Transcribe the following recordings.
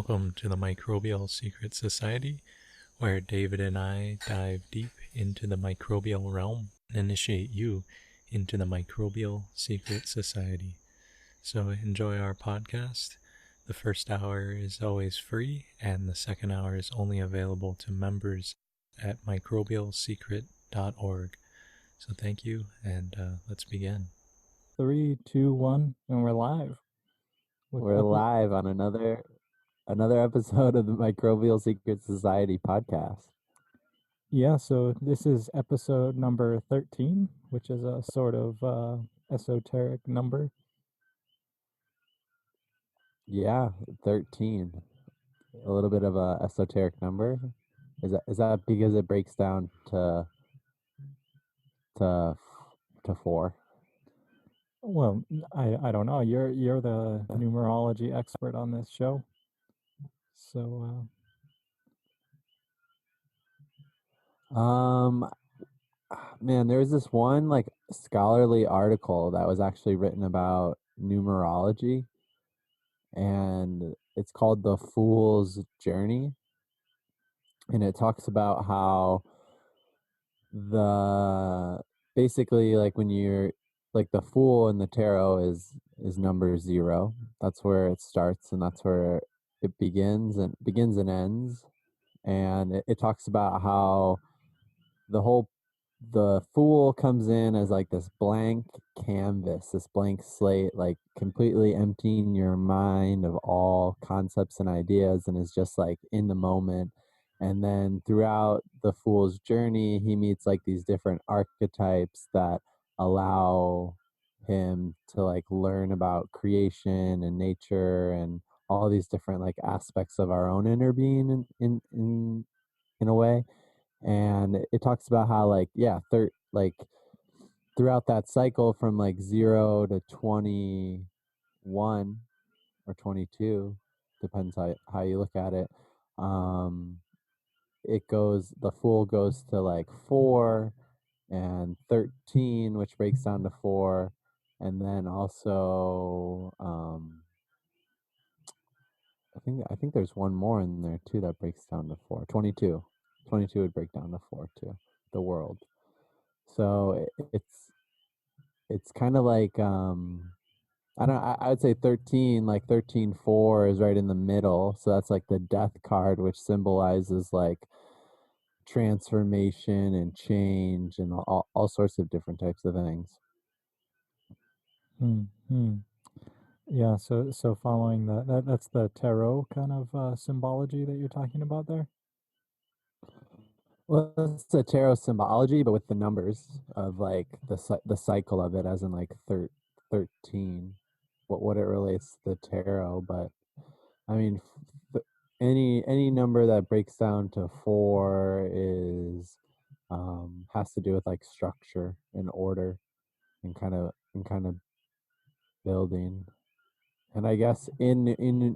Welcome to the Microbial Secret Society, where David and I dive deep into the microbial realm and initiate you into the Microbial Secret Society. So enjoy our podcast. The first hour is always free, and the second hour is only available to members at microbialsecret.org. So thank you, and let's begin. 3, 2, 1, and we're live. We're live on another episode of the Microbial Secret Society podcast. Yeah, so this is episode number 13, which is a sort of esoteric number. Yeah, 13. A little bit of a esoteric number. Is that because it breaks down to 4? Well, I don't know. You're the numerology expert on this show. So man, there was this one like scholarly article that was actually written about numerology, and it's called The Fool's Journey, and it talks about how the basically like when you're like the fool in the tarot is number 0. That's where it starts, and that's where it begins and ends. And it talks about how the fool comes in as like this blank canvas, this blank slate, like completely emptying your mind of all concepts and ideas, and is just like in the moment. And then throughout the fool's journey, he meets like these different archetypes that allow him to like learn about creation and nature and all these different like aspects of our own inner being in a way. And it talks about how like like throughout that cycle from like 0 to 21 or 22, depends how you look at it, the fool goes to like 4 and 13, which breaks down to 4. And then also I think there's one more in there too that breaks down to 4. 22 would break down to 4 too, the world. So it's kind of like I would say 13, like 13-4 is right in the middle. So that's like the death card, which symbolizes like transformation and change and all sorts of different types of things. Yeah, so following that's the tarot kind of symbology that you're talking about there. Well, it's the tarot symbology, but with the numbers of like the cycle of it, as in like 13, what it relates to the tarot. But I mean, any number that breaks down to 4 is has to do with like structure and order and kind of building. And I guess in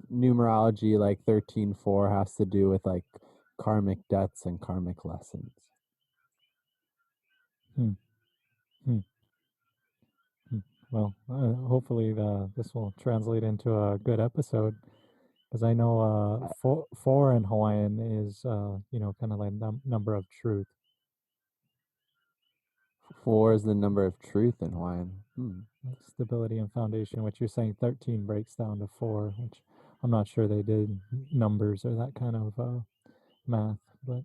numerology, like 13-4 has to do with like karmic debts and karmic lessons. Well, hopefully this will translate into a good episode, because I know four in Hawaiian is kind of like number of truth. 4 is the number of truth in Hawaiian. Stability and foundation, which you're saying 13 breaks down to 4, which I'm not sure they did numbers or that kind of math, but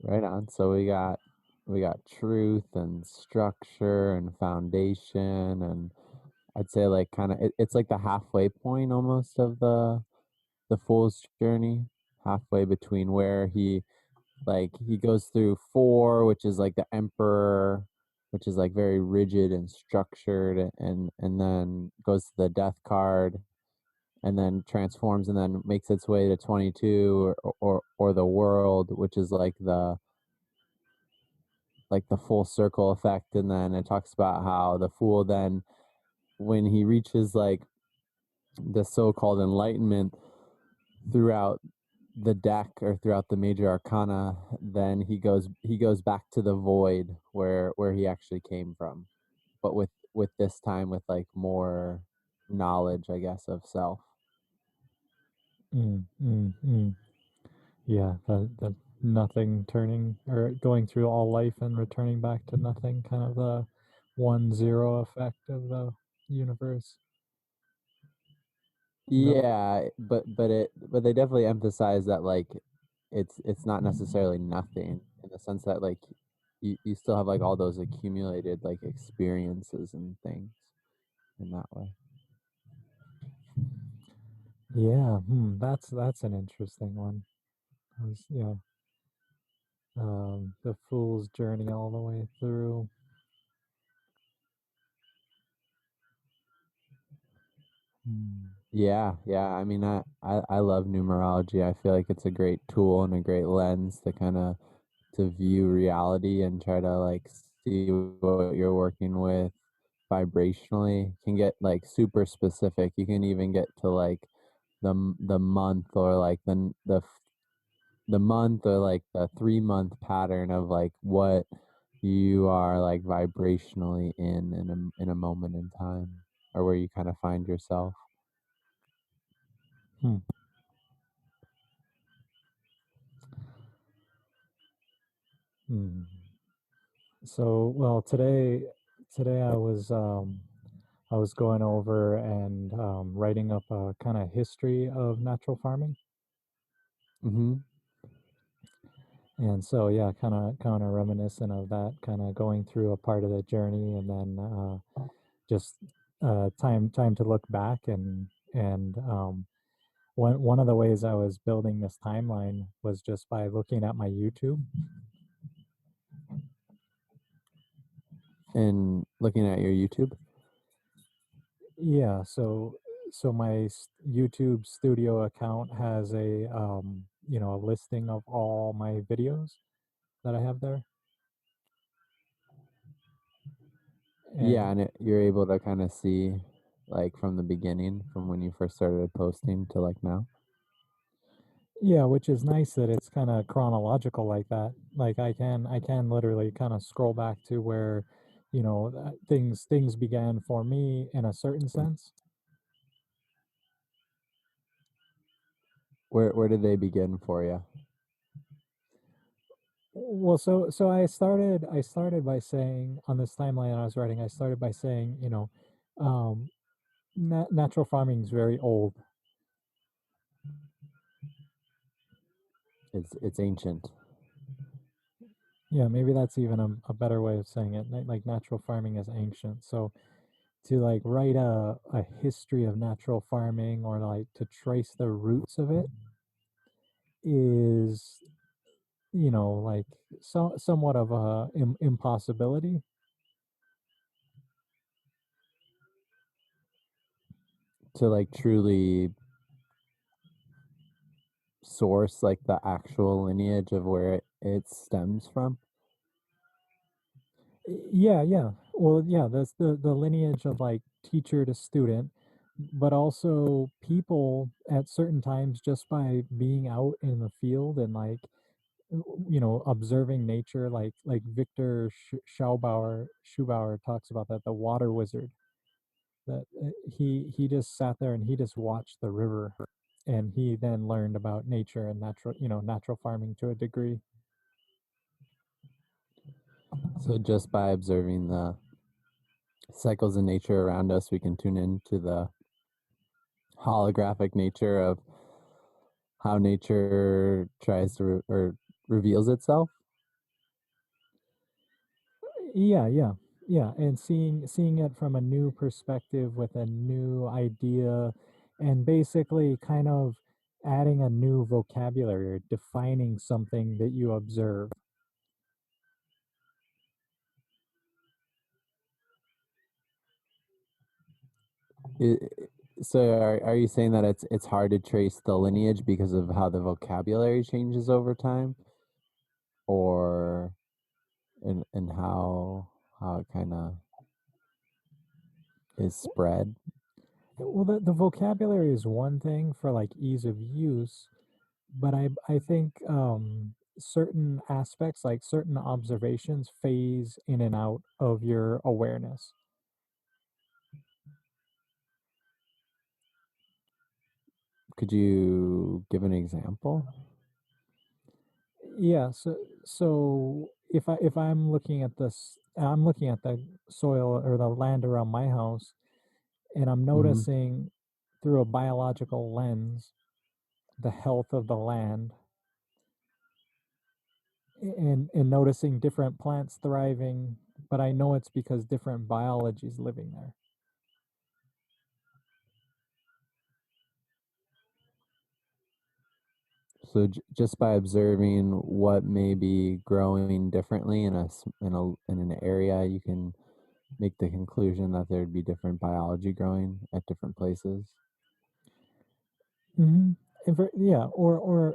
right on. So we got truth and structure and foundation, and I'd say like kind of it's like the halfway point almost of the fool's journey, halfway between where he goes through 4, which is like the emperor, which is like very rigid and structured, and then goes to the death card, and then transforms and then makes its way to 22 or the world, which is like the full circle effect. And then it talks about how the fool then, when he reaches like the so-called enlightenment throughout the deck or throughout the major arcana, then he goes back to the void where he actually came from, but with this time with like more knowledge, I guess, of self. Mm, mm, mm. Yeah, the nothing turning or going through all life and returning back to nothing, kind of the 1-0 effect of the universe. No. Yeah, but they definitely emphasize that like it's not necessarily nothing in the sense that like you still have like all those accumulated like experiences and things in that way. Yeah, that's an interesting one. Yeah, the fool's journey all the way through. Hmm. Yeah. I mean, I love numerology. I feel like it's a great tool and a great lens to kind of to view reality and try to like see what you're working with vibrationally. Can get like super specific. You can even get to like the month or like the month or like the 3 month pattern of like what you are like vibrationally in a moment in time or where you kind of find yourself. Hmm. Hmm. So, well, today I was going over and writing up a kind of history of natural farming. Mm-hmm. And so, yeah, kind of reminiscent of that, kind of going through a part of the journey, and then just time to look back and one of the ways I was building this timeline was just by looking at my YouTube. And looking at your YouTube. Yeah, so my YouTube studio account has a a listing of all my videos that I have there. Yeah, And and you're able to kind of see like from the beginning, from when you first started posting to like now. yeah, which is nice that it's kind of chronological like that. Like I can literally kind of scroll back to where, things began for me in a certain sense. Where did they begin for you? Well, so I started by saying on this timeline I was writing, I started by saying, um, natural farming is very old. It's ancient. Yeah, maybe that's even a better way of saying it. Like natural farming is ancient. So to like write a history of natural farming or like to trace the roots of it is, like somewhat of a impossibility. To like truly source like the actual lineage of where it stems from. Yeah, yeah. Well, yeah, that's the lineage of like teacher to student, but also people at certain times just by being out in the field and like observing nature, like Victor Schubauer talks about that, the water wizard, that he just sat there and he just watched the river, and he then learned about nature and natural farming to a degree. So just by observing the cycles in nature around us, we can tune into the holographic nature of how nature tries to or reveals itself. Yeah, yeah, yeah, and seeing it from a new perspective with a new idea, and basically kind of adding a new vocabulary or defining something that you observe. I- so are you saying that it's hard to trace the lineage because of how the vocabulary changes over time, or and how it kind of is spread? Well, the vocabulary is one thing for like ease of use, but I think certain aspects, like certain observations, phase in and out of your awareness. Could you give an example? Yeah, so if I'm looking at this, I'm looking at the soil or the land around my house, and I'm Mm-hmm. noticing through a biological lens the health of the land, and noticing different plants thriving, but I know it's because different biology is living there. So just by observing what may be growing differently in an area, you can make the conclusion that there'd be different biology growing at different places. Mm-hmm. Yeah,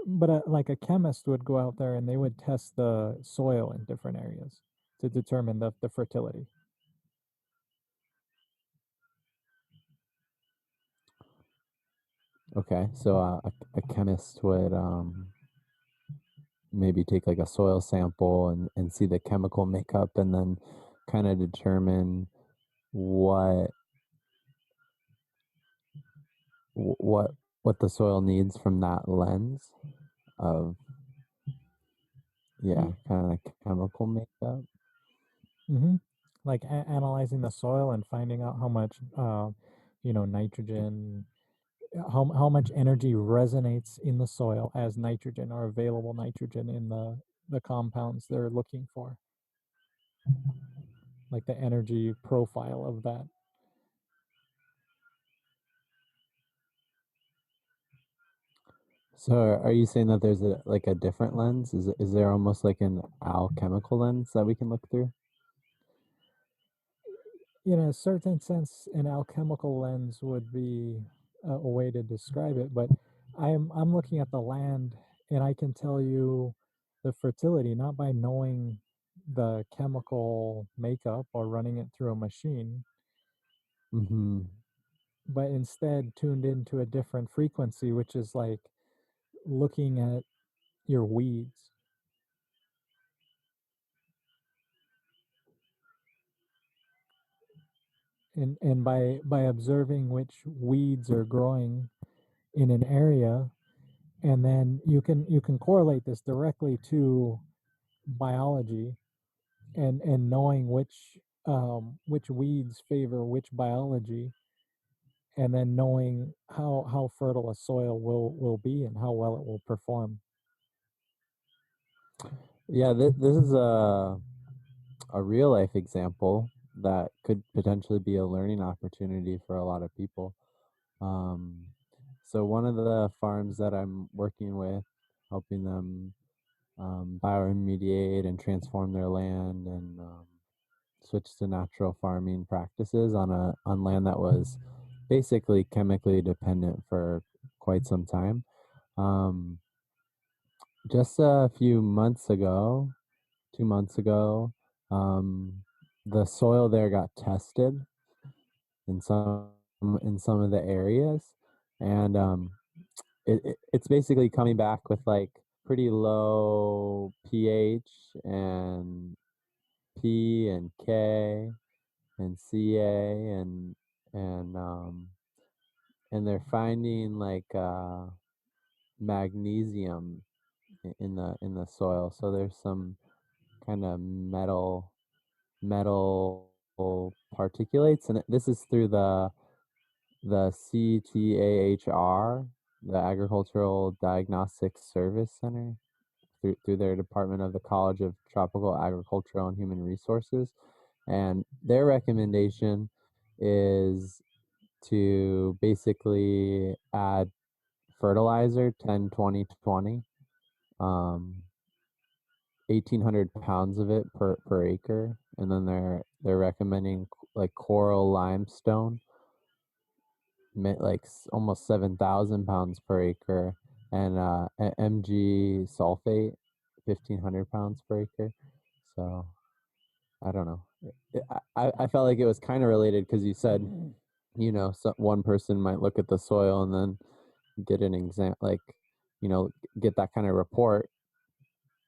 but like a chemist would go out there and they would test the soil in different areas to determine the fertility. Okay, so a chemist would maybe take like a soil sample and see the chemical makeup and then kind of determine what what what the soil needs from that lens of yeah, Yeah. kind of chemical makeup. Mm-hmm. Like analyzing the soil and finding out how much, nitrogen, how much energy resonates in the soil as nitrogen or available nitrogen in the compounds they're looking for, like the energy profile of that. So are you saying that there's a different lens? Is there almost like an alchemical lens that we can look through? In a certain sense, an alchemical lens would be a way to describe it, but I'm looking at the land and I can tell you the fertility not by knowing the chemical makeup or running it through a machine, Mm-hmm. but instead tuned into a different frequency, which is like looking at your weeds. And by observing which weeds are growing in an area, and then you can correlate this directly to biology, and knowing which weeds favor which biology, and then knowing how fertile a soil will be and how well it will perform. Yeah, this is a real life example that could potentially be a learning opportunity for a lot of people. Um, so one of the farms that I'm working with, helping them bioremediate and transform their land and switch to natural farming practices on land that was basically chemically dependent for quite some time. Um, just a few months ago, 2 months ago, the soil there got tested in some of the areas, and it's basically coming back with like pretty low pH and P and K and Ca and and they're finding like magnesium in the soil. So there's some kind of metal particulates, and this is through the CTAHR, the Agricultural Diagnostics Service Center, through their Department of the College of Tropical Agricultural and Human Resources. And their recommendation is to basically add fertilizer 10 20 20, 1,800 pounds of it per acre. And then they're recommending like coral limestone, like almost 7,000 pounds per acre, and Mg sulfate, 1,500 pounds per acre. So I don't know. I felt like it was kind of related because you said, one person might look at the soil and then get an exam, like, get that kind of report,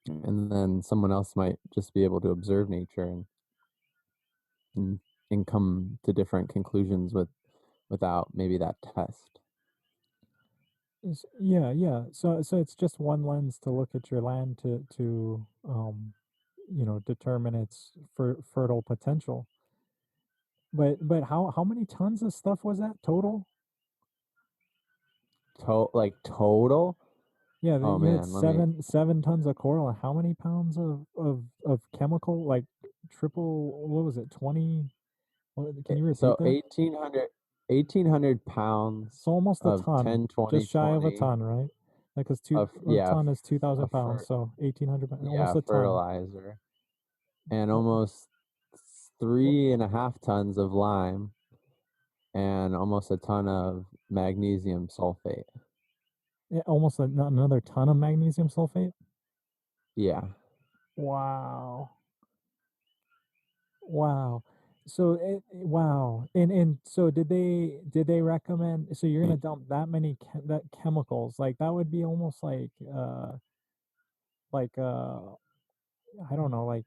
and then someone else might just be able to observe nature and, and come to different conclusions without maybe that test. Yeah, yeah. So it's just one lens to look at your land to determine its fertile potential. But how many tons of stuff was that total? Like total? Yeah, Oh you had man, let me. seven tons of coral. And how many pounds of chemical? Like triple? What was it? 20? Can you repeat So that? 1,800 pounds So almost a of ton, 10, 20, just shy of a 20 ton, right? Because of a yeah, ton is 2,000 of pounds, so 1,800, yeah, almost a ton. fertilizer, and Oh, almost oh, 3.5 tons of lime, and almost a ton of magnesium sulfate. yeah, almost another ton of magnesium sulfate. Yeah. Wow, wow. So wow, and so did they recommend? So you're gonna dump that many that chemicals? Like that would be almost like I don't know, like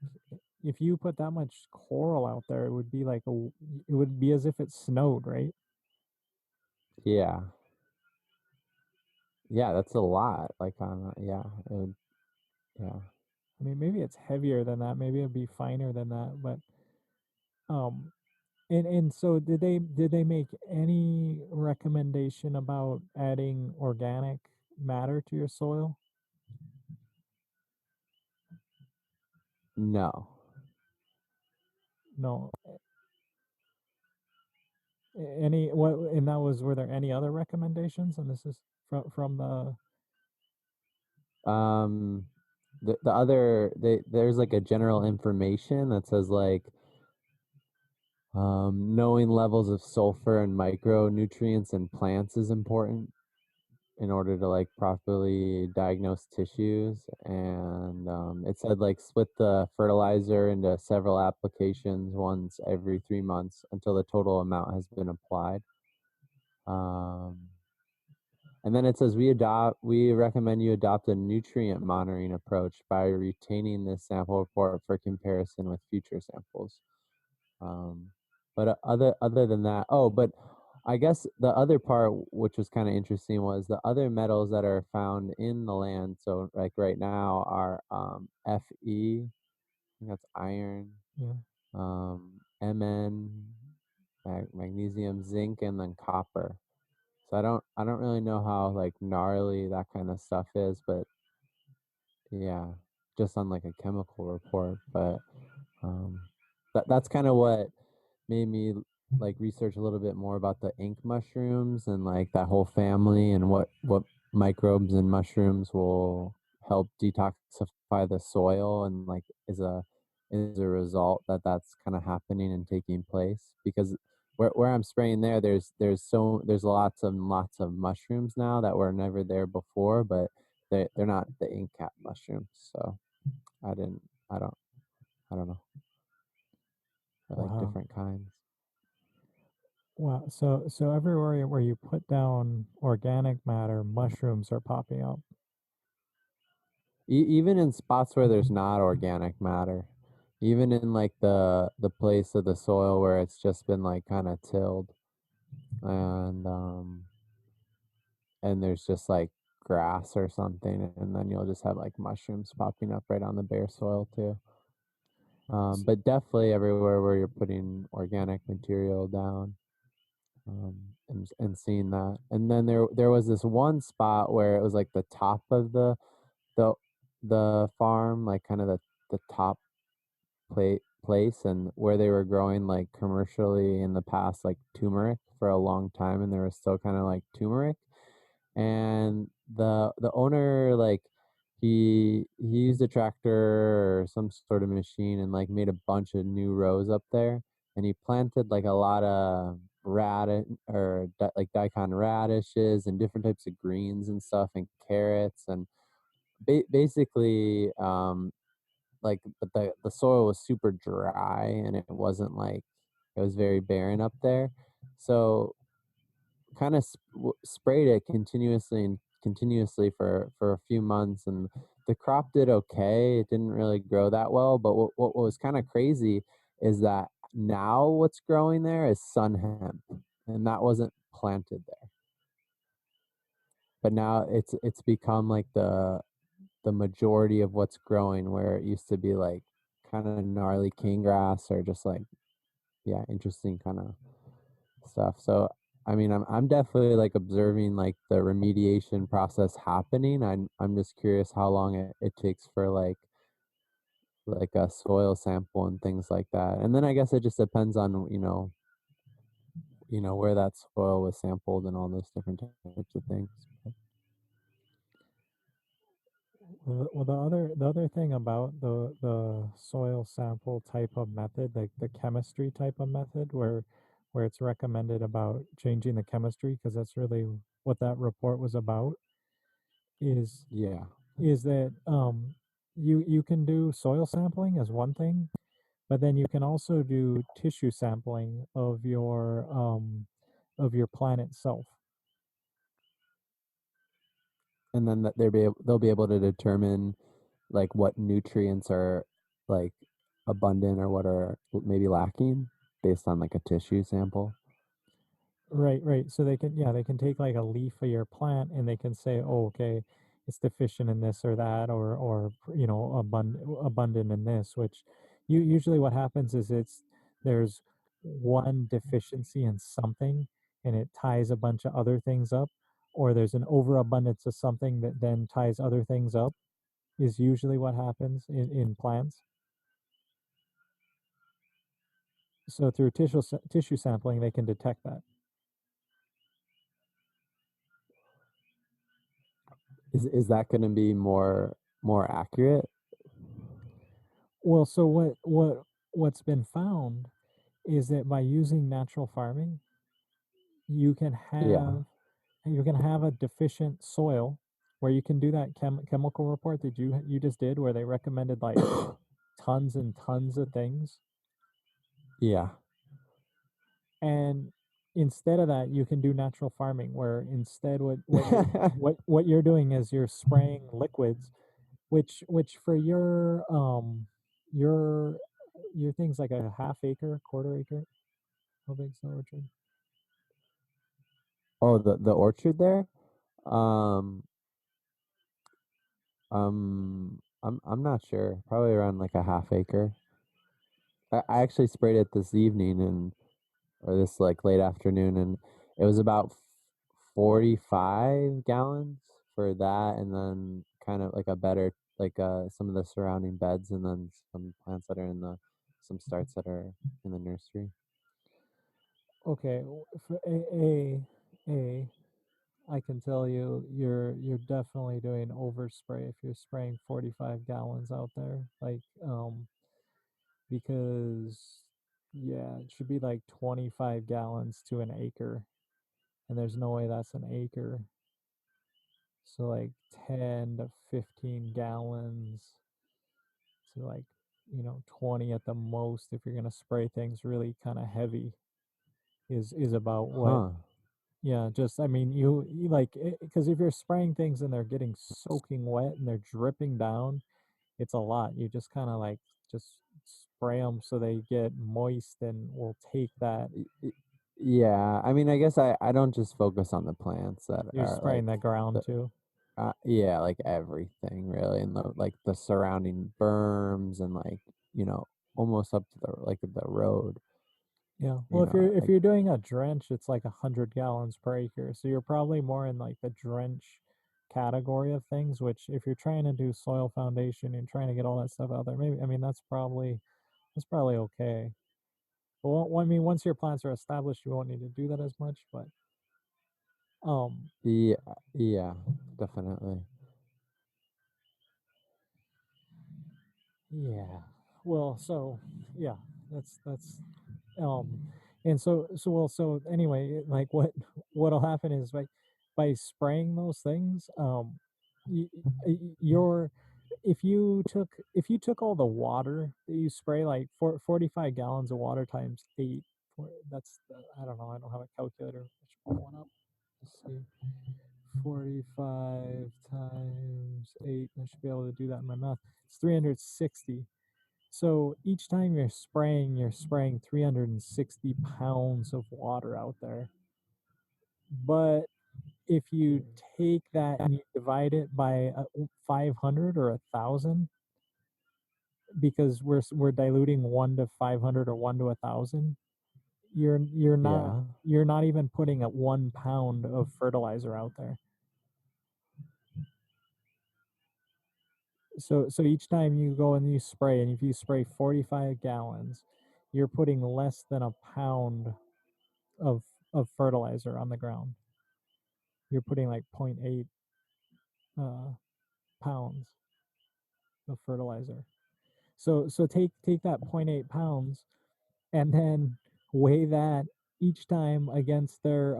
if you put that much coral out there, it would be like it would be as if it snowed, right? Yeah. Yeah, that's a lot. Like on yeah, it would, yeah. I mean, maybe it's heavier than that. Maybe it'd be finer than that. But um, and so did they make any recommendation about adding organic matter to your soil? No. No. Any what? And that was, were there any other recommendations? And this is from the Um the other there's like a general information that says like knowing levels of sulfur and micronutrients in plants is important in order to like properly diagnose tissues. And it said like split the fertilizer into several applications once every 3 months until the total amount has been applied. Um, and then it says we recommend you adopt a nutrient monitoring approach by retaining the sample report for comparison with future samples. Um, but other than that, oh, but I guess the other part, which was kind of interesting, was the other metals that are found in the land. So like right now are Fe, I think that's iron, yeah. Mn, magnesium, zinc, and then copper. So I don't really know how like gnarly that kind of stuff is, but yeah, just on like a chemical report. But um, that's kind of what made me like research a little bit more about the ink mushrooms and like that whole family and what microbes and mushrooms will help detoxify the soil and like is a result that that's kind of happening and taking place because where I'm spraying there's lots and lots of mushrooms now that were never there before, but they're not the ink cap mushrooms. So I didn't I don't know. They're like Wow. different kinds. Wow. So everywhere where you put down organic matter, mushrooms are popping up. Even in spots where there's not organic matter, even in like the place of the soil where it's just been like kind of tilled, and and there's just like grass or something, and then you'll just have like mushrooms popping up right on the bare soil too. But definitely everywhere where you're putting organic material down, and seeing that. And then there was this one spot where it was like the top of the the farm, like kind of the top place, and where they were growing like commercially in the past like turmeric for a long time, and there was still kind of like turmeric. And the owner like he used a tractor or some sort of machine and like made a bunch of new rows up there, and he planted like a lot of radish or like daikon radishes and different types of greens and stuff and carrots and basically like but the soil was super dry and it wasn't like it was very barren up there. So kind of sprayed it continuously and continuously for a few months, and the crop did okay. It didn't really grow that well, but what was kind of crazy is that now what's growing there is sun hemp, and that wasn't planted there. but now it's become like the majority of what's growing, where it used to be like kind of gnarly cane grass or just like, yeah, interesting kind of stuff. So I mean, I'm definitely like observing like the remediation process happening. I'm just curious how long it takes for like a soil sample and things like that. And then I guess it just depends on, where that soil was sampled and all those different types of things. Well, the other thing about the soil sample type of method, like the chemistry type of method, where it's recommended about changing the chemistry, because that's really what that report was about, is Yeah. is that you can do soil sampling as one thing, but then you can also do tissue sampling of your plant itself. And then that they'll be able to determine like what nutrients are like abundant or what are maybe lacking based on like a tissue sample. Right, right. So they can take like a leaf of your plant and they can say, oh, okay, it's deficient in this or that, or abundant in this. Which you usually what happens is there's one deficiency in something, and it ties a bunch of other things up, or there's an overabundance of something that then ties other things up. Is usually what happens in plants. So through tissue sampling, they can detect that. Is that going to be more accurate? Well, so what's been found is that by using natural farming, you can Yeah. have a deficient soil where you can do that chemical report that you just did, where they recommended like tons and tons of things, Yeah. and instead of that, you can do natural farming, where instead what you're doing is you're spraying liquids, which for your your things like a half acre, quarter acre. How big's the orchard? Oh, the orchard there? Um I'm not sure. Probably around like a half acre. I actually sprayed it this evening and or this like late afternoon, and it was about 45 gallons for that, and then kind of like a better like some of the surrounding beds, and then some plants that are in the some starts that are in the nursery. Okay, for a, I can tell you, you're definitely doing overspray if you're spraying 45 gallons out there, like because yeah, it should be like 25 gallons to an acre, and there's no way that's an acre. So like 10 to 15 gallons to like 20 at the most if you're gonna spray things really kind of heavy is about what. Huh. Yeah, just I mean, you like because if you're spraying things and they're getting soaking wet and they're dripping down, it's a lot. You just kind of like just spray them so they get moist and will take that. Y- y- Yeah, I mean, I guess I don't just focus on the plants that You're are spraying like the ground the too. yeah, like everything really, and the like the surrounding berms and like almost up to the like the road. Yeah. Well, if Like you're doing a drench, it's like 100 gallons per acre. So you're probably more in like the drench category of things. Which if you're trying to do soil foundation and trying to get all that stuff out there, maybe I mean that's probably okay. Well, I mean, once your plants are established, you won't need to do that as much. But um, yeah, yeah, definitely. yeah. Well, so yeah, that's and so anyway, like what'll happen is by spraying those things, y- your if you took all the water that you spray, like 45 gallons of water times eight, I don't know, I don't have a calculator. I should pull one up. Let's see. 45 times 8. I should be able to do that in my math. It's 360. So each time you're spraying 360 pounds of water out there. But If you take that and you divide it by 500 or 1,000, because we're diluting 1 to 500 or 1 to 1,000, you're not Yeah. you're not even putting a 1 pound of fertilizer out there. So each time you go and you spray, and if you spray 45 gallons, you're putting less than a pound of of fertilizer on the ground. You're putting like zero 0.8 pounds of fertilizer. So take that zero 0.8 pounds and then weigh that each time against their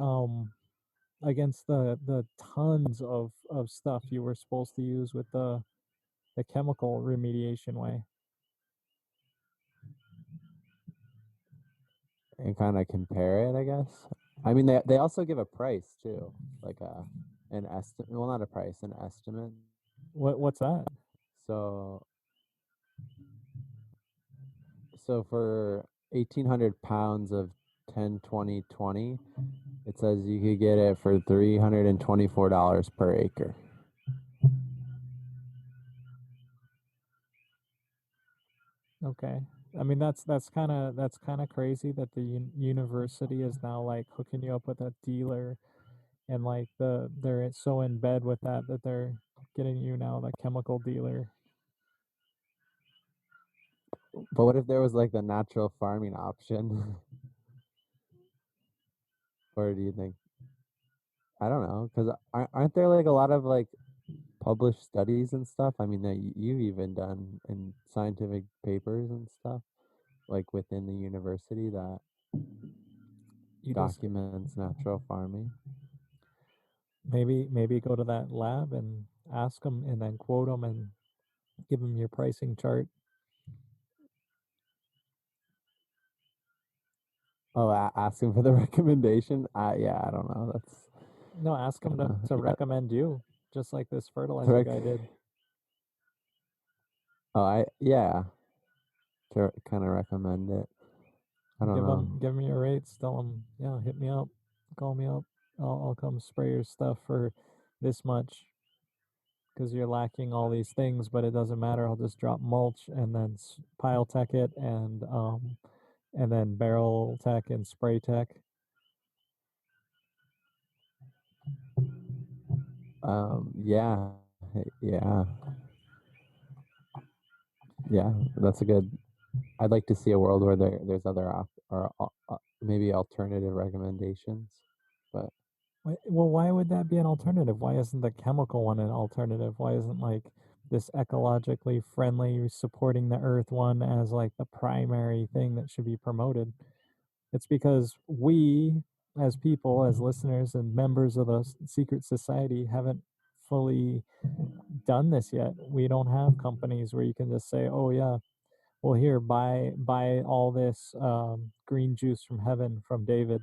against the tons of stuff you were supposed to use with the chemical remediation way. And kind of compare it, I guess. I mean, they also give a price too, like an estimate. Well, not a price, an estimate. What's that? So so for 1,800 pounds of 10, 20, 20, it says you could get it for $324 per acre. Okay. I mean that's kind of crazy that the university is now like hooking you up with a dealer, and like they're so in bed with that they're getting you now the chemical dealer. But what if there was like the natural farming option? Or do you think? I don't know, because aren't there like a lot of like published studies and stuff? I mean, that you've even done in scientific papers and stuff, like within the university that You just documents natural farming. maybe go to that lab and ask them, and then quote them and give them your pricing chart. Oh, asking for the recommendation. Yeah, I don't know. That's No, ask them kind of to yeah. recommend you, just like this To fertilizer rec- guy did. oh, I yeah. To kind of recommend it. I don't know. Give them your rates. Tell them, yeah, hit me up, call me up. I'll come spray your stuff for this much because you're lacking all these things, but it doesn't matter. I'll just drop mulch and then pile tech it, and then barrel tech and spray tech. Yeah, yeah, yeah. That's a good. I'd like to see a world where there's other or maybe alternative recommendations, but Well, why would that be an alternative? Why isn't the chemical one an alternative? Why isn't like this ecologically friendly, supporting the earth one as like the primary thing that should be promoted? It's because we, as people, as listeners and members of the secret society, haven't fully done this yet. We don't have companies where you can just say, "Oh yeah, well here, buy all this green juice from heaven from David,"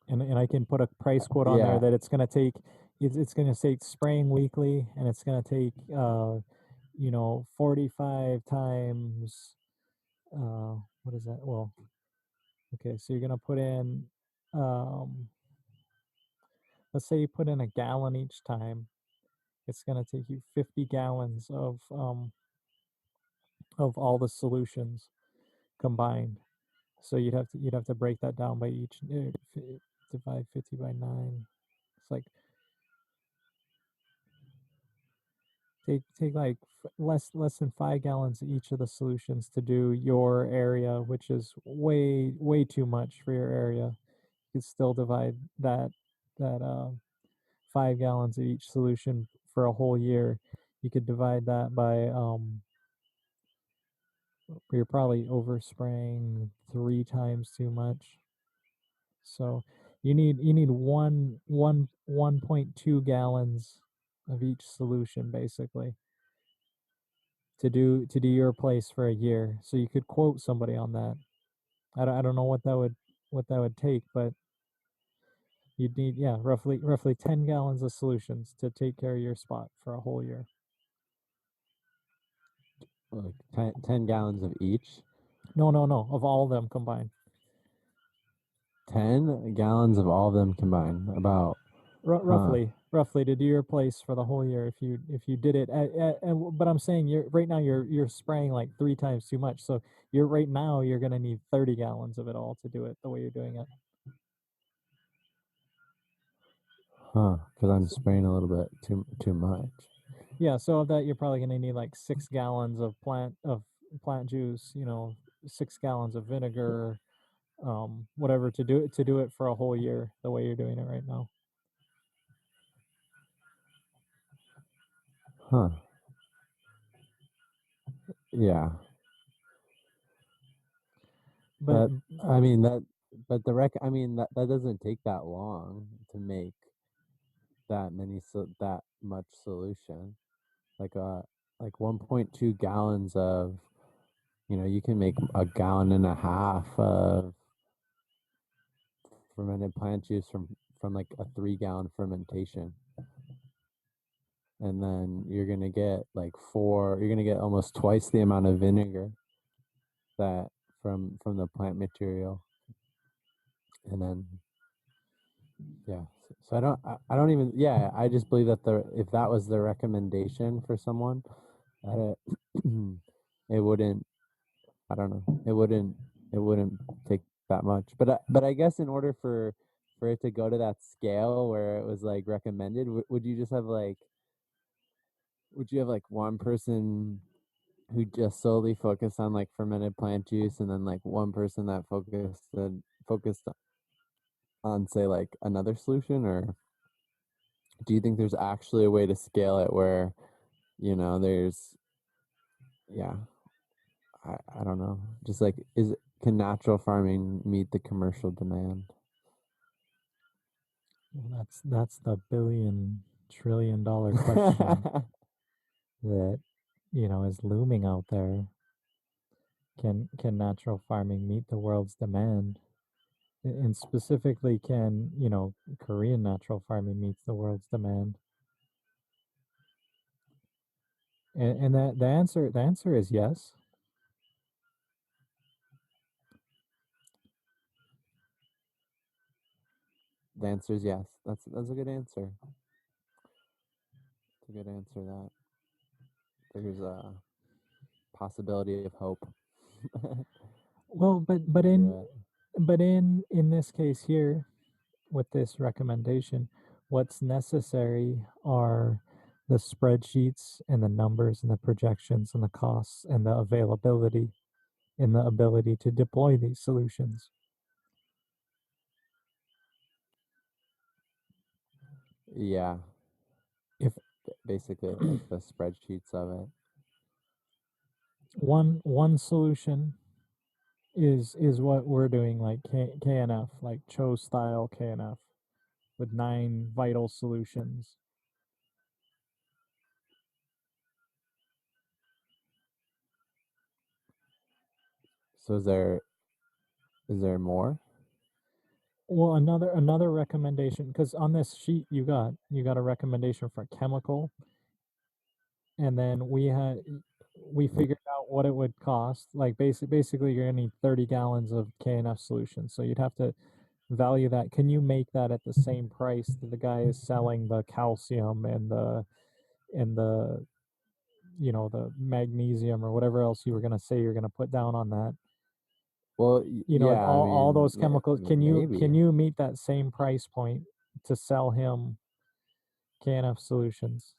and I can put a price quote on there yeah. that it's going to take spraying weekly, and it's going to take 45 times what is that? Well, okay, so you're going to put in um let's say you put in a gallon each time. It's going to take you 50 gallons of all the solutions combined. So you'd have to break that down by each, divide 50 by 9. It's like take like less than 5 gallons of each of the solutions to do your area, which is way too much for your area. You could still divide that 5 gallons of each solution for a whole year. You could divide that by you're probably overspraying 3 times too much. So you need 1.2 gallons of each solution basically to do your place for a year. So you could quote somebody on that. I don't know what that would take, but you'd need, yeah, roughly 10 gallons of solutions to take care of your spot for a whole year. Like 10 gallons of each. No, of all of them combined. 10 gallons of all of them combined. About, huh. Roughly to do your place for the whole year if you did it but I'm saying you're right now you're spraying like 3 times too much, so you're right now you're going to need 30 gallons of it all to do it the way you're doing it. Huh, because I'm spraying a little bit too much. Yeah, so of that you're probably going to need like 6 gallons of plant juice, 6 gallons of vinegar, whatever to do it for a whole year the way you're doing it right now. Huh. Yeah. But I mean that, but I mean that doesn't take that long to make that much solution. Like like 1.2 gallons of, you can make a gallon and a half of fermented plant juice from like a 3-gallon fermentation. And then you're gonna get you're gonna get almost twice the amount of vinegar that from the plant material. And then yeah, so I don't even, yeah, I just believe that if that was the recommendation for someone, that it wouldn't, I don't know, it wouldn't take that much. But I guess in order for it to go to that scale where it was like recommended, would you just have would you have like one person who just solely focused on like fermented plant juice, and then like one person that focused on, say, like another solution? Or do you think there's actually a way to scale it where, there's, yeah, I don't know, just like, can natural farming meet the commercial demand? well, that's the billion trillion dollar question that is looming out there. Can natural farming meet the world's demand? And specifically, can Korean natural farming meets the world's demand? And that the answer is yes. The answer is yes. That's a good answer. It's a good answer that there's a possibility of hope. Well, but in this case here, with this recommendation, what's necessary are the spreadsheets and the numbers and the projections and the costs and the availability and the ability to deploy these solutions. Yeah, If basically like the spreadsheets of it. one solution is what we're doing, like KNF, like Cho style KNF, with 9 vital solutions. So is there more? Well, another recommendation, because on this sheet you got a recommendation for chemical, and then we figured out what it would cost. Like basically you're gonna need 30 gallons of KNF solution, so you'd have to value that. Can you make that at the same price that the guy is selling the calcium and the the magnesium or whatever else you were gonna say you're gonna put down on that? Well, yeah, I All mean, those chemicals. maybe. Can you meet that same price point to sell him KNF solutions?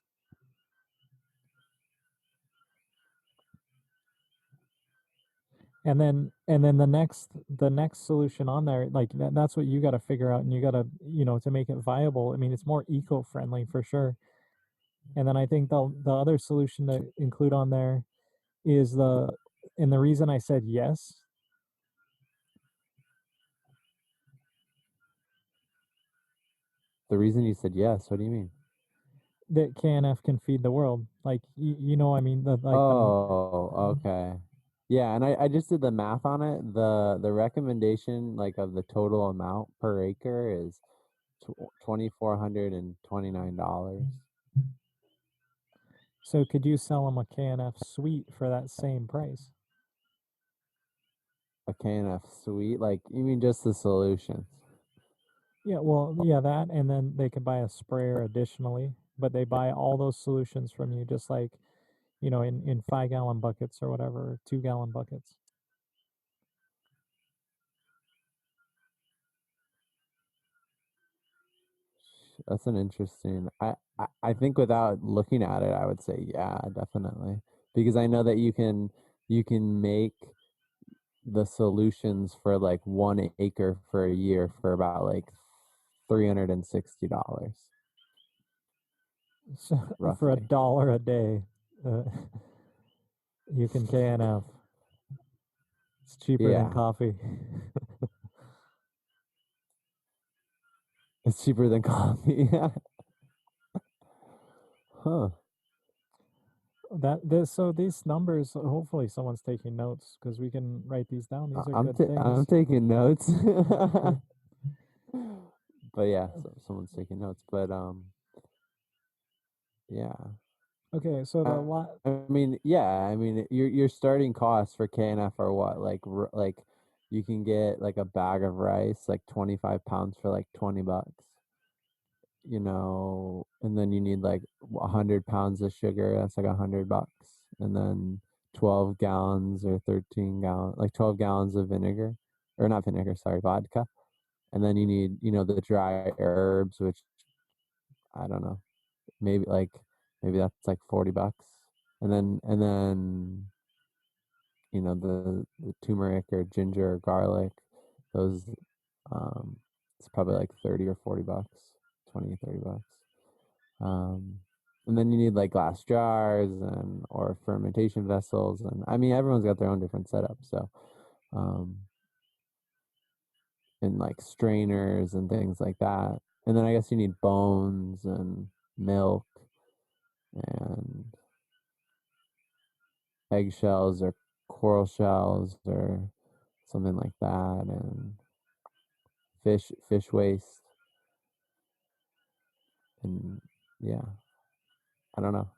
And then the next solution on there, like that's what you got to figure out, and you got to to make it viable. I mean, it's more eco-friendly for sure. And then I think the other solution to include on there is and the reason I said yes, The reason you said yes, what do you mean? that KNF can feed the world. Like I mean, Oh, okay. Yeah, and I just did the math on it. The recommendation, like, of the total amount per acre is $2,429. so could you sell him a KNF suite for that same price? a KNF suite? Like you mean just the solutions? Yeah, well, yeah, that, and then they can buy a sprayer additionally, but they buy all those solutions from you, just like, in 5-gallon buckets or whatever, 2-gallon buckets. That's an interesting. I think without looking at it, I would say yeah, definitely, because I know that you can make the solutions for like 1 acre for a year for about like $360 So for roughly. $1 a day, uh, you can KNF. It's cheaper than Yeah, coffee. it's cheaper than coffee. Huh. So these numbers, hopefully someone's taking notes because we can write these down. These are good I'm things. taking notes. Okay. But yeah, so someone's taking notes. But yeah. Okay, so the I, lot. I mean, yeah. I mean, your starting costs for KNF are what? Like you can get like a bag of rice, like 25 pounds for like $20. And then you need like 100 pounds of sugar. That's like $100, and then 12 gallons or 13 gallons, like 12 gallons of vinegar, or not vinegar, sorry, vodka. And then you need, the dry herbs, which I don't know, maybe like maybe that's like $40. And then the turmeric or ginger or garlic, those it's probably like 30 or $40, 20 or $30. Um, and then you need like glass jars and or fermentation vessels, and I mean everyone's got their own different setups. So, um, and like strainers and things like that. And then I guess you need bones and milk and eggshells or coral shells or something like that, and fish waste, and yeah, I don't know.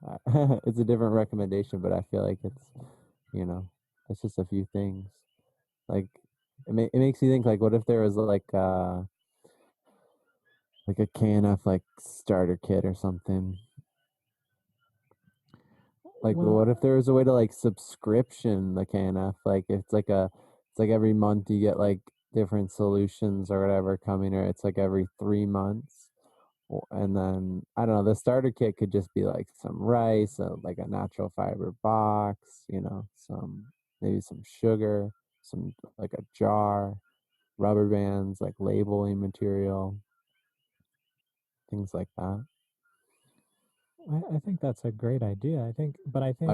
It's a different recommendation, but I feel like you know it's just a few things. Like it makes you think, like, what if there was like a KNF like starter kit or something? Like, what if Well, there was a way to like subscription the KNF? Like, it's like every month you get like different solutions or whatever coming, or it's like every 3 months. And then I don't know. The starter kit could just be like some rice, like a natural fiber box, some maybe some sugar, some like a jar, rubber bands, like labeling material, things like that. I think that's a great idea. I A think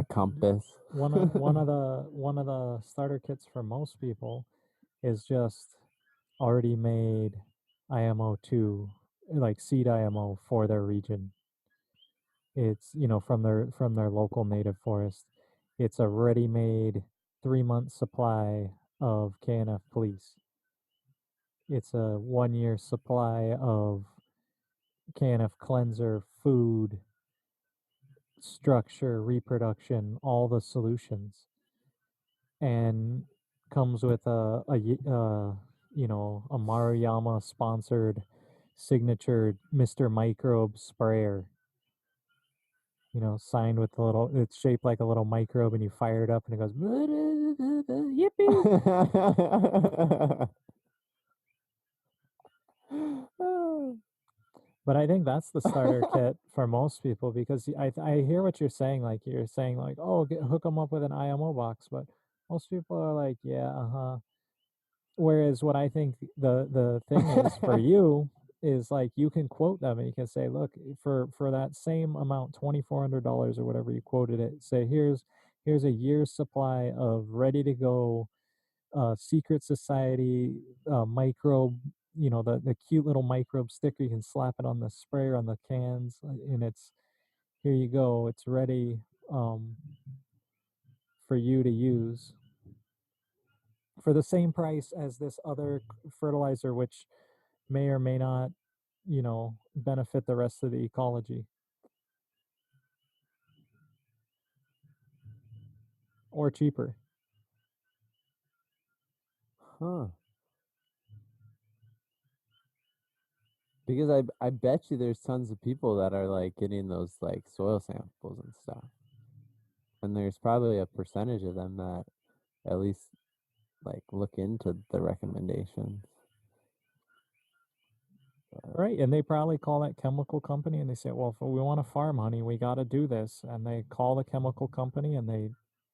compass. one of the starter kits for most people is just already made IMO2, like seed IMO for their region. It's, from their local native forest. It's a ready-made 3-month supply of KNF police. It's a 1-year supply of KNF cleanser, food, structure, reproduction, all the solutions, and comes with a Maruyama sponsored signature Mr. Microbe sprayer. Signed with a little. It's shaped like a little microbe, and you fire it up, and it goes yippee. But I think that's the starter kit for most people because I hear what you're saying. Like you're saying, like, oh, hook them up with an IMO box, but most people are like, yeah, uh-huh. Whereas what I think the thing is for you is like you can quote them and you can say, look, for that same amount, $2,400 or whatever you quoted it, say here's a year's supply of ready to go secret society microbe, the cute little microbe sticker. You can slap it on the sprayer on the cans, and it's here you go. It's ready um, for you to use for the same price as this other fertilizer, which may or may not, benefit the rest of the ecology, or cheaper. Huh. Because I bet you there's tons of people that are like getting those like soil samples and stuff. And there's probably a percentage of them that at least like look into the recommendations. Right, and they probably call that chemical company and they say, "Well, if we want to farm honey, we got to do this." And they call the chemical company and they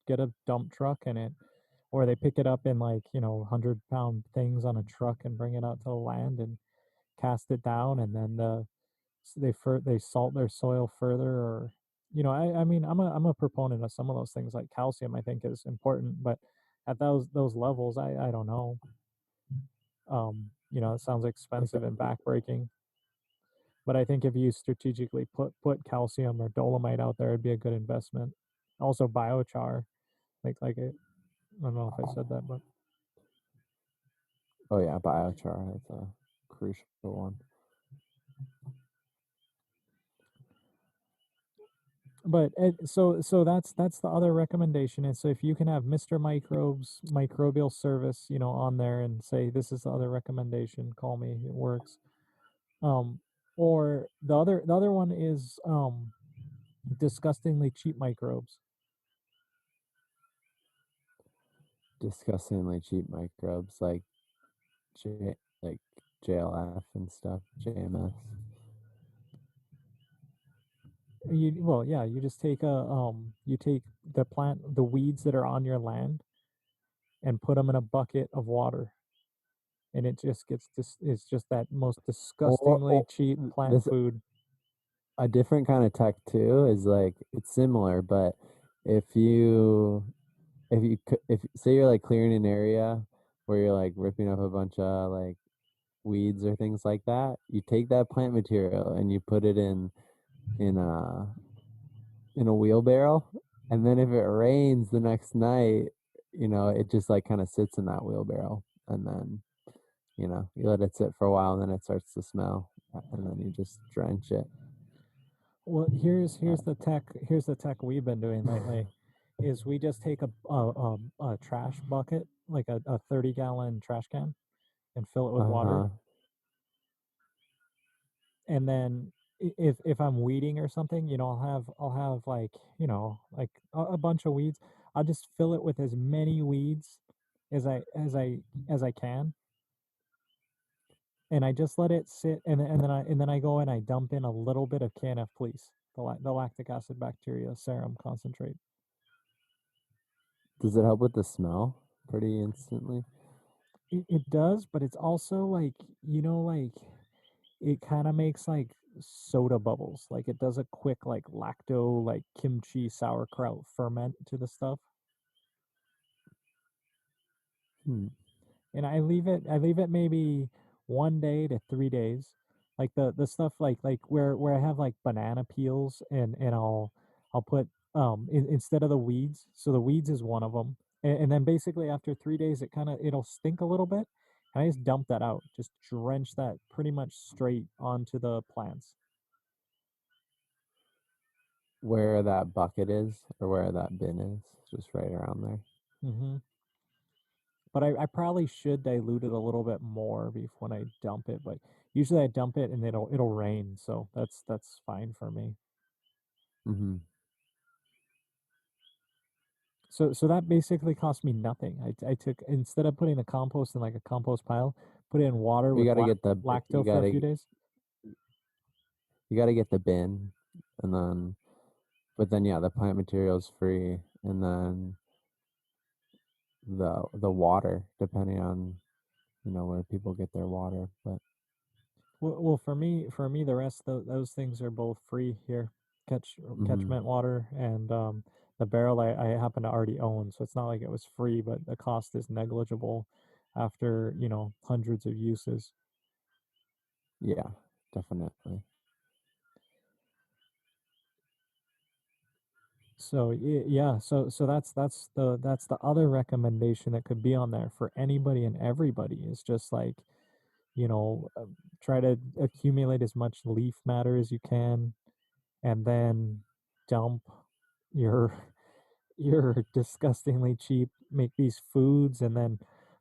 get a dump truck and it, or they pick it up in like 100-pound things on a truck and bring it out to the land and cast it down, and then they salt their soil further, or I mean I'm a proponent of some of those things like calcium. I think is important, but at those levels, I don't know. It sounds Like expensive and backbreaking. But I think if you strategically put calcium or dolomite out there, it'd be a good investment. Also biochar, I don't know if I said that, but oh yeah, biochar, that's a crucial one. so that's the other recommendation. And so if you can have Mr. Microbes microbial service, on there and say this is the other recommendation, call me, it works. Um, or the other one is disgustingly cheap microbes. Disgustingly cheap microbes like JLF and stuff, JMS. You just take you take the weeds that are on your land and put them in a bucket of water, and it just gets this. It's just that most disgustingly Or cheap plant this food. a different kind of tech too is like it's similar, but if you if say you're like clearing an area where you're like ripping up a bunch of like weeds or things like that, you take that plant material and you put it in a in a wheelbarrow, and then if it rains the next night, it just like kind of sits in that wheelbarrow, and then you let it sit for a while, and then it starts to smell, and then you just drench it. Well, Uh, here's the tech we've been doing lately, is we just take a trash bucket, like a 30-gallon trash can, and fill it with water, uh-huh. and then if I'm weeding or something, I'll have like like a bunch of weeds. I'll just fill it with as many weeds as I can, and I just let it sit, and then I go and I dump in a little bit of KNF police, the lactic acid bacteria serum concentrate. Does it help with the smell pretty instantly? It does, but it's also like like it kind of makes like soda bubbles. Like it does a quick like lacto like kimchi sauerkraut ferment to the stuff. Hmm. And I leave it maybe 1 day to 3 days. Like the stuff like where I have like banana peels, and I'll put instead of the weeds. So the weeds is one of them. And then basically after 3 days it'll stink a little bit. And I just dump that out. Just drench that pretty much straight onto the plants. Where that bucket is or where that bin is, just right around there. Hmm. But I probably should dilute it a little bit more before when I dump it. But usually I dump it and it'll rain, so that's fine for me. Mm-hmm. So that basically cost me nothing. I took, instead of putting the compost in like a compost pile, put it in water You with got to get the lacto for a few days. you got to get the bin, and then but then yeah, the plant material's free, and then the water, depending on where people get their water. But Well, for me, the rest of those things are both free here. mm-hmm. Catchment water and the barrel I happen to already own, so it's not like it was free, but the cost is negligible after hundreds of uses. Yeah, definitely. So yeah, so that's the other recommendation that could be on there for anybody and everybody, is just like you know uh, try to accumulate as much leaf matter as you can, and then dump your your disgustingly cheap, make these foods, and then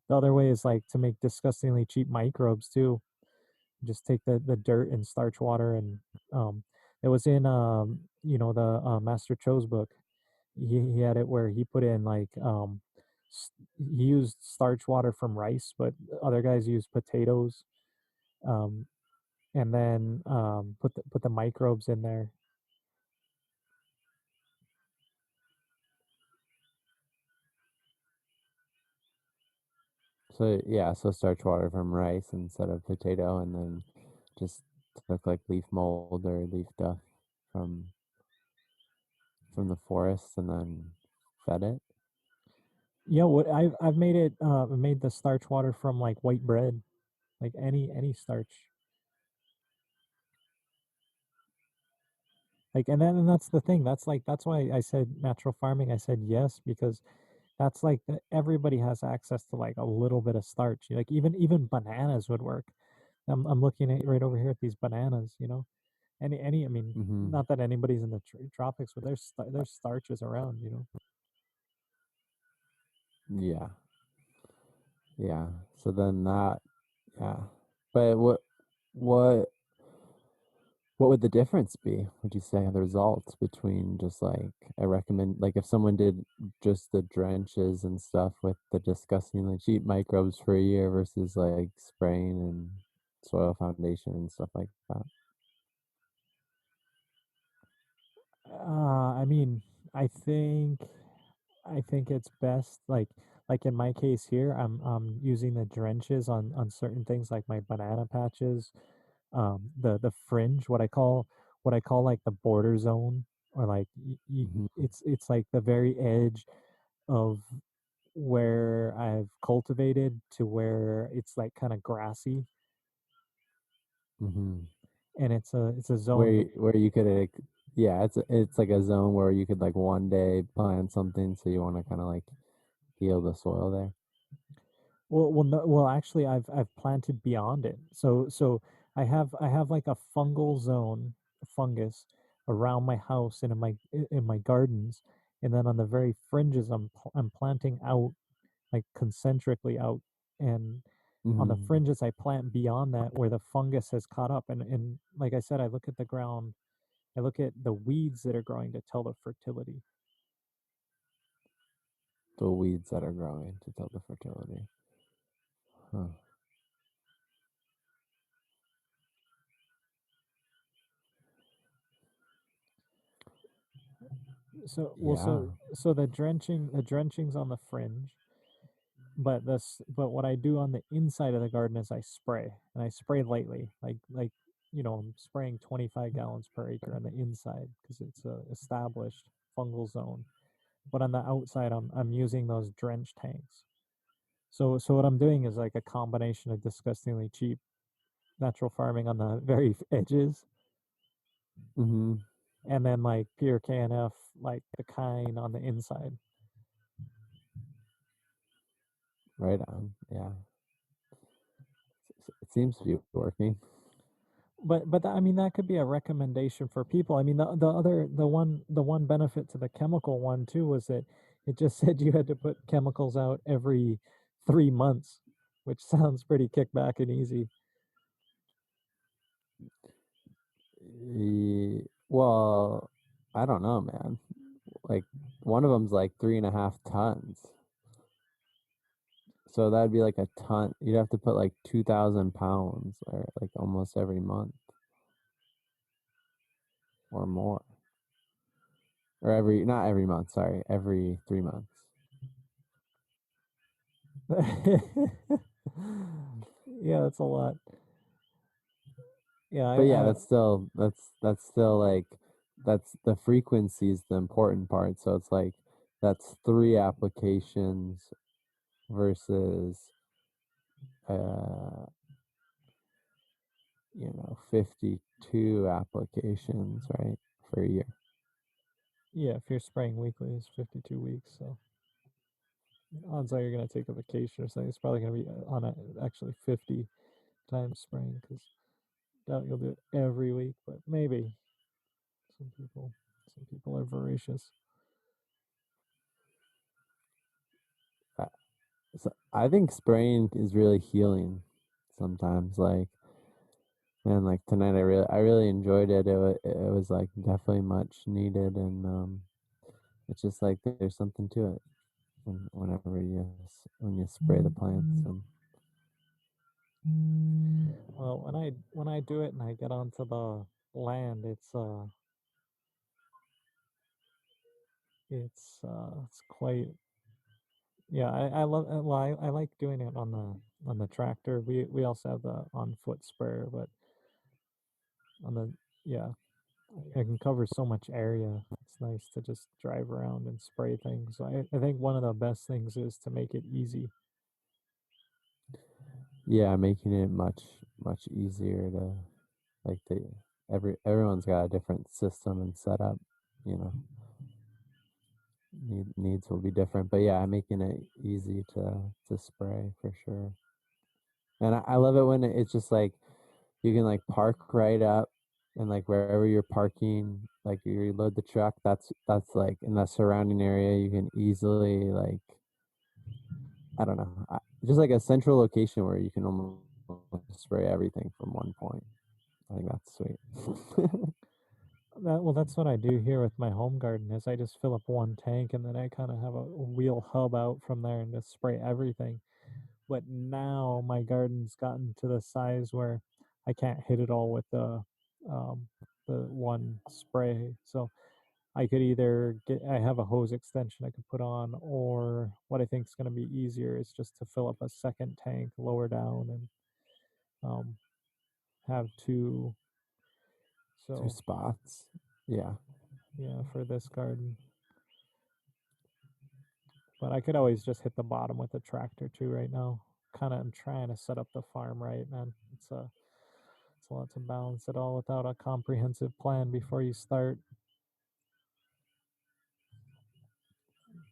The other way is like to make disgustingly cheap microbes too. Just take the dirt and starch water, and um it was in the Master Cho's book. He had it where he put in like he used starch water from rice, but other guys used potatoes, um and then put the microbes in there. So yeah, so starch water from rice instead of potato, and then just took like leaf mold or leaf duff from from the forest, and then fed it. Yeah, what I've made it made the starch water from like white bread, like any starch. Like, and that's the thing. That's why I said natural farming. I said yes because that's like everybody has access to like a little bit of starch. Like even bananas would work. I'm looking at right over here at these bananas. Any I mean, Mm-hmm. not that anybody's in the tropics, but there's starches around. Yeah, yeah. So then that, yeah. But what what would the difference be, would you say, the results between just like like if someone did just the drenches and stuff with the disgustingly cheap microbes for a year versus like spraying and soil foundation and stuff like that? I mean, I think I think it's best like in my case here, I'm using the drenches on certain things like my banana patches, the fringe, what I call like the border zone, or like Mm-hmm. it's like the very edge of where I've cultivated to where it's like kind of grassy, Mm-hmm. and it's a zone. Where you could yeah, it's like a zone where you could like one day plant something, so you want to kind of like heal the soil there. Well, actually, I've planted beyond it. So I have like a fungal zone, fungus around my house and in my gardens, and then on the very fringes, I'm planting out like concentrically out, and on the Mm-hmm. fringes, I plant beyond that where the fungus has caught up, and like I said, I look at the ground, I look at the weeds that are growing to tell the fertility. The weeds that are growing to tell the fertility. Huh. So well, Yeah. so the drenching's on the fringe. But what I do on the inside of the garden is I spray, and I spray lightly, like I'm spraying 25 gallons per acre on the inside because it's a established fungal zone. But on the outside, I'm using those drench tanks. So what I'm doing is like a combination of disgustingly cheap natural farming on the very edges, Mm-hmm. and then like pure KNF, like the kind on the inside. Right on. Yeah. It seems to be working. But I mean that could be a recommendation for people. I mean the one benefit to the chemical one too was that it just said you had to put chemicals out every 3 months, which sounds pretty kickback and easy. Well, I don't know, man. Like one of them's like 3.5 tons. So that'd be like a ton. You'd have to put like 2,000 pounds or like almost every month or more. Or not every month, sorry, every 3 months. Yeah, that's a lot. Yeah, But yeah, I that's still like that's the frequency is the important part. So it's like that's 3 applications versus 52 applications, right? For a year. yeah, if you're spraying weekly, it's 52 weeks. So odds are you're gonna take a vacation or something. It's probably gonna be actually 50 times spraying because doubt you'll do it every week, but maybe some people some people are voracious. Uh, So I think spraying is really healing sometimes. Like, man, like tonight, I really enjoyed it. It was like definitely much needed, and it's just like there's something to it whenever when you spray the plants. And Well, when I do it and I get onto the land, it's quite, yeah. I love, well, I like doing it on the tractor. We also have the on foot sprayer, but on the, yeah, I can cover so much area. It's nice to just drive around and spray things. I think one of the best things is to make it easy. yeah, making it much easier to like the everyone's got a different system and setup. You know, needs will be different, but yeah, making it easy to spray for sure. And I love it when it's just like you can like park right up and like wherever you're parking, like you load the truck, that's like in the surrounding area, you can easily like, I don't know, just like a central location where you can almost spray everything from one point. I think that's sweet. Well, that's what I do here with my home garden. Is I just fill up one tank and then I kind of have a wheel hub out from there and just spray everything. But now my garden's gotten to the size where I can't hit it all with um, the one spray. So I could either I have a hose extension I could put on, or what I think is going to be easier is just to fill up a second tank lower down and um, have two. Two So spots. Yeah. yeah, for this garden. But I could always just hit the bottom with a tractor too right now. Kind of I'm trying to set up the farm right, man. It's a lot to balance it all without a comprehensive plan before you start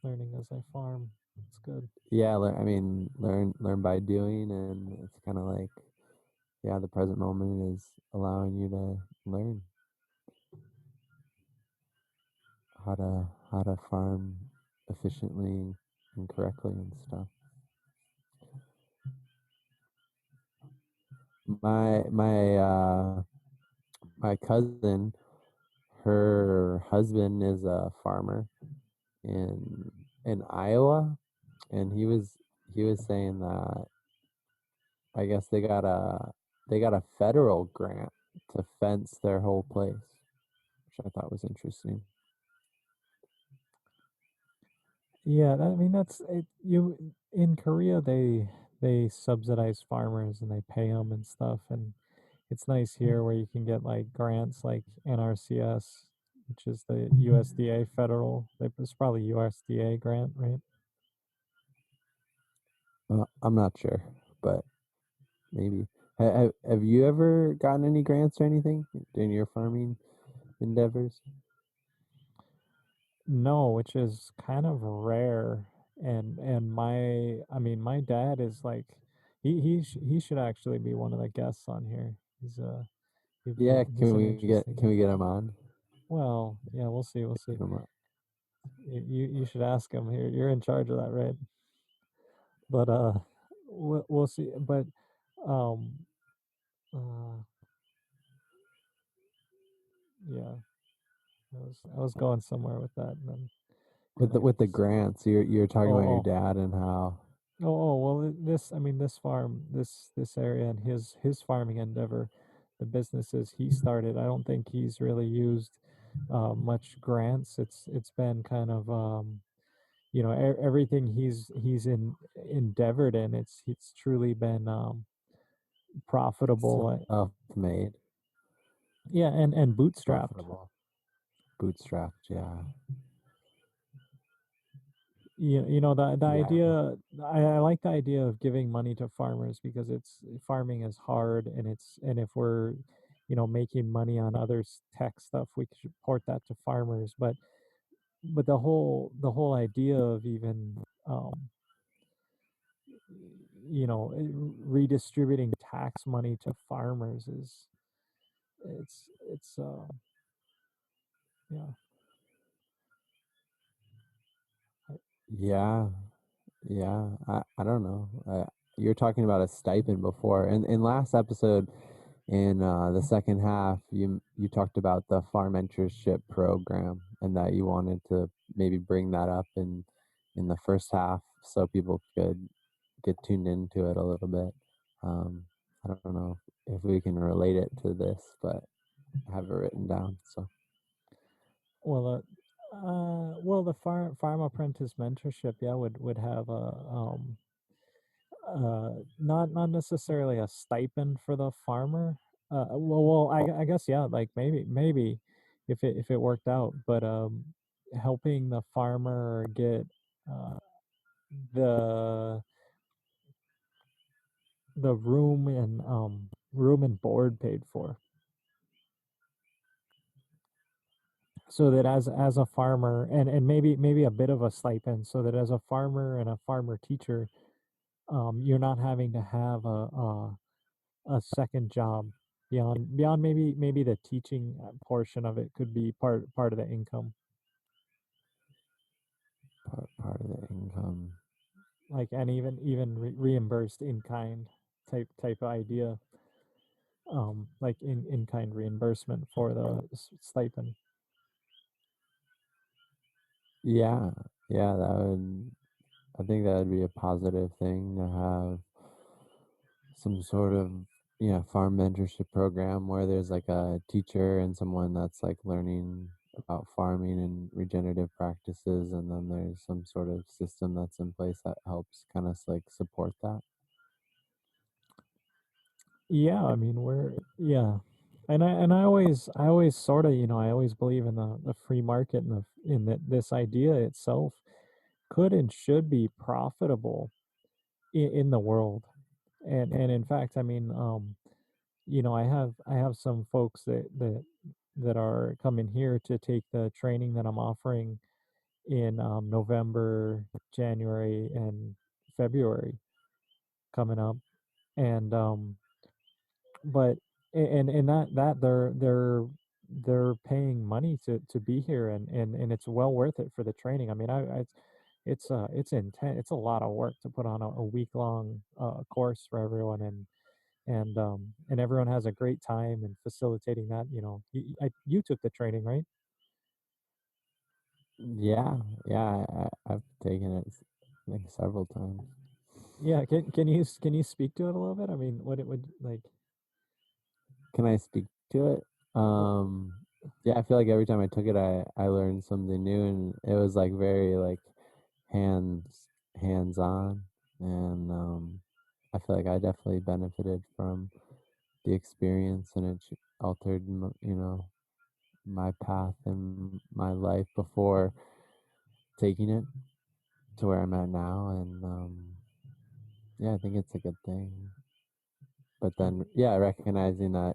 learning as I farm. It's good. Yeah, I mean, learn by doing, and it's kind of like, yeah, the present moment is allowing you to learn how to farm efficiently and correctly and stuff. My cousin, her husband is a farmer in Iowa, and he was saying that I guess they got a federal grant to fence their whole place, which I thought was interesting. Yeah, I mean that's it. You in Korea they subsidize farmers and they pay them and stuff, and it's nice here where you can get like grants like NRCS, which is the USDA federal. It's probably USDA grant, right? I'm not sure, but maybe. Have you ever gotten any grants or anything in your farming endeavors? No, which is kind of rare. And I mean, my dad is like, he should actually be one of the guests on here. Yeah, He's an interesting can guy. we get him on? Well, yeah, we'll see, we'll see. Get him on. You should ask him here. You're in charge of that, right? But we'll see. But um uh yeah, I was going somewhere with that and then With kind the of got with the this. grants, you're talking Oh, about your oh. dad and how. Oh, well, this, I mean, this farm, this area, and his farming endeavor, the businesses he started, I don't think he's really used much grants. It's been kind of everything he's endeavored in. It's truly been profitable. Self-made, Yeah, and bootstrapped. profitable, bootstrapped. Yeah, The yeah, idea, I like the idea of giving money to farmers because it's farming is hard, and if we're making money on tech stuff, we should port that to farmers. But the whole idea of even redistributing tax money to farmers is it's yeah. I, yeah. Yeah, I don't know. You're talking about a stipend before, and in last episode, in the second half, you talked about the farm mentorship program, and that you wanted to maybe bring that up in the first half, so people could get tuned into it a little bit. I don't know if we can relate it to this, but I have it written down. So Well, the farm apprentice mentorship, yeah, would have a not necessarily a stipend for the farmer. I guess yeah, like maybe if it worked out, but helping the farmer get uh, the room and board paid for, so that as a farmer, and maybe a bit of a stipend, so that as a farmer and a farmer teacher, you're not having to have a second job beyond maybe the teaching portion of it could be part of the income, part of the income. like, and even reimbursed in kind type of idea, like in kind reimbursement for the stipend. Yeah, yeah, that would. I think that would be a positive thing to have some sort of farm mentorship program where there's like a teacher and someone that's like learning about farming and regenerative practices, and then there's some sort of system that's in place that helps kind of like support that. Yeah, I mean, and I always sort of, I always believe in the free market, and in that this idea itself could and should be profitable in the world. And in fact, I mean, I have some folks that are coming here to take the training that I'm offering in November, January, and February coming up, and but and that they're paying money to be here, and it's well worth it for the training. I mean, it's intense. It's a lot of work to put on a week long course for everyone, and everyone has a great time and facilitating that. You took the training, right? Yeah, yeah, I've taken it, I think, several times. Yeah, can you speak to it a little bit? I mean, what it would like. Can I speak to it? What, um yeah, I feel like every time I took it, I learned something new, and it was like very like hands on, and I feel like I definitely benefited from the experience, and it altered my path in my life before taking it to where I'm at now, and yeah, I think it's a good thing. But uh, then, yeah, recognizing that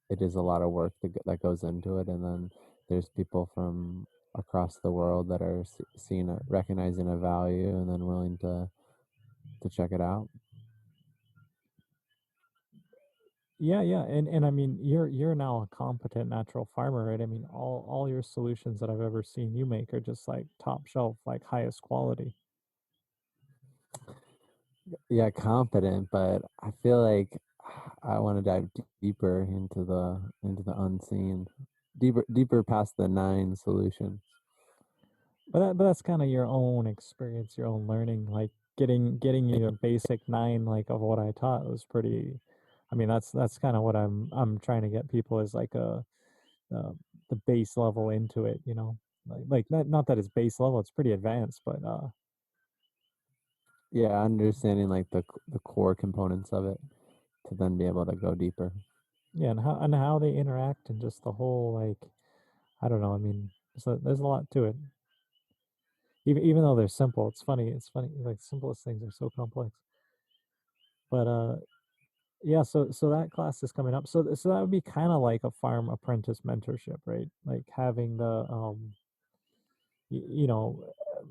it is a lot of work that goes into it, and then there's people from across the world that are seeing it, recognizing a value, and then willing to check it out. yeah, and I mean, you're now a competent natural farmer, right? I mean, all your solutions that I've ever seen you make are just like top shelf, like highest quality. Yeah, confident, but I feel like I want to dive deeper into the unseen, deeper past the nine solutions. But that's kind of your own experience, your own learning. Like getting you a basic 9 like of what I taught was pretty. I mean, that's kind of what I'm trying to get people, is like uh, the base level into it. Like not that it's base level, it's pretty advanced, but Yeah, understanding like the core components of it to then be able to go deeper. yeah, and how they interact, and just the whole, like, I don't know. I mean, there's a lot to it. Even though they're simple, it's funny. It's funny. Like, simplest things are so complex. But yeah, so that class is coming up. So that would be kind of like a farm apprentice mentorship, right? Like having the y- you know,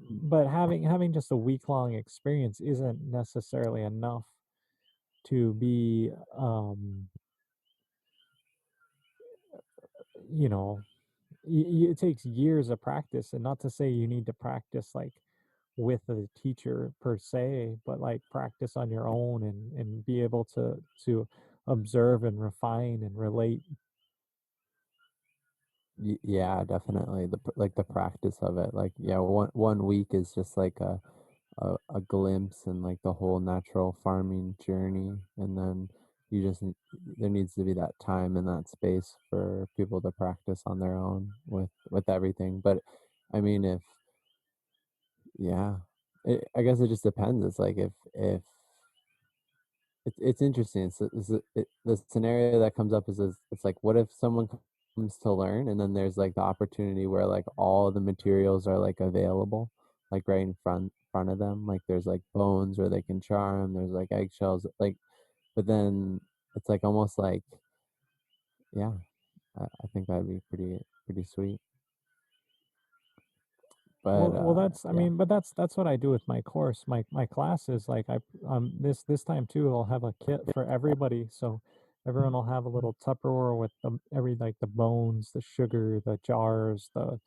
but having just a week long experience isn't necessarily enough to be you know, it takes years of practice, and not to say you need to practice like with a teacher per se, but like practice on your own and be able to observe and refine and relate. Yeah, definitely. Like the practice of it. Like, yeah, one week is just like a glimpse in like the whole natural farming journey, and then you just there needs to be that time and that space for people to practice on their own with everything. But I mean, if yeah, I guess it just depends. It's like if it's interesting. The scenario that comes up is it's like, what if someone comes to learn, and then there's like the opportunity where like all the materials are like available, like right in front of them. Like there's like bones where they can charm. There's like eggshells. Like, but then it's like almost like, yeah, I think that'd be pretty sweet. But Well, that's I yeah, mean, but that's what I do with my course. My class is like this time too. I'll have a kit for everybody, so everyone will have a little Tupperware with every like the bones, the sugar, the jars, the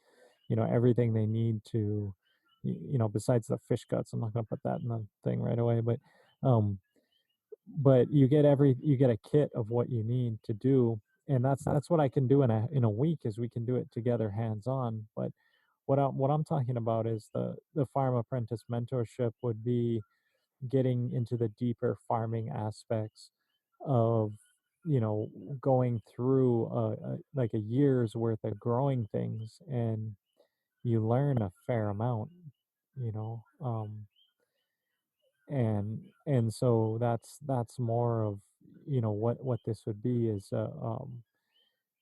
everything they need to besides the fish guts. I'm not gonna put that in the thing right away, um but you get a kit of what you need to do, and that's what I can do in a week is we can do it together hands on. But what I'm talking about is the farm apprentice mentorship would be getting into the deeper farming aspects of you know going through like a year's worth of growing things, and you learn a fair amount, you know and so that's more of what this would be is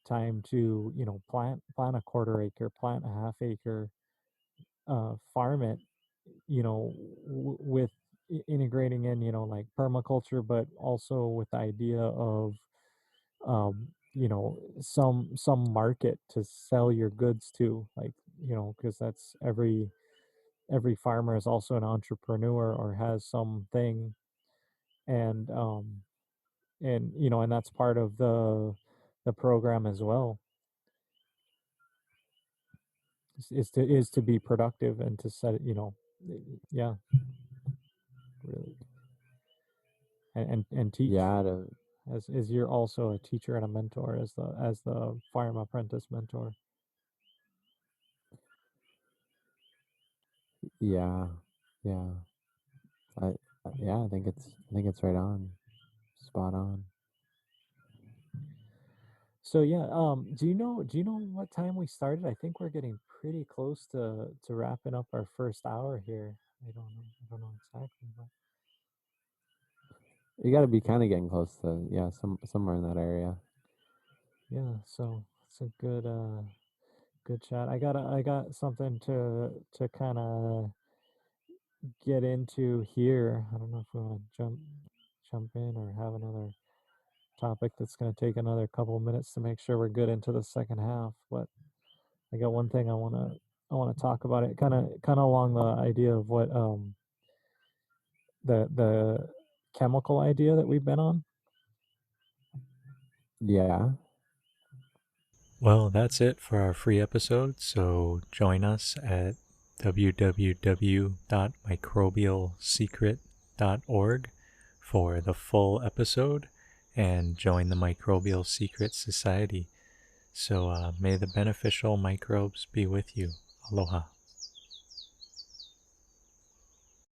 time to plant a quarter acre, plant a half acre, farm it, with integrating in like permaculture, but also with the idea of some market to sell your goods to, like because that's every farmer is also an entrepreneur or has something, and and that's part of the program as well, is to be productive and to set yeah, really, and teach, yeah, as you're also a teacher and a mentor as the farm apprentice mentor. yeah, yeah. I, yeah, I think it's right on, spot on. So yeah, do you know what time we started? I think we're getting pretty close to wrapping up our first hour here. I don't know exactly, but You got to be kind of getting close to, yeah, somewhere in that area. yeah, so it's a good chat. I got something to kind of get into here. I don't know if we want to jump in or have another topic that's going to take another couple of minutes to make sure we're good into the second half. But I got one thing I want to talk about it, kind of along the idea of what the chemical idea that we've been on. Yeah. Well, that's it for our free episode, so join us at www.microbialsecret.org for the full episode and join the Microbial Secret Society. So may the beneficial microbes be with you. Aloha.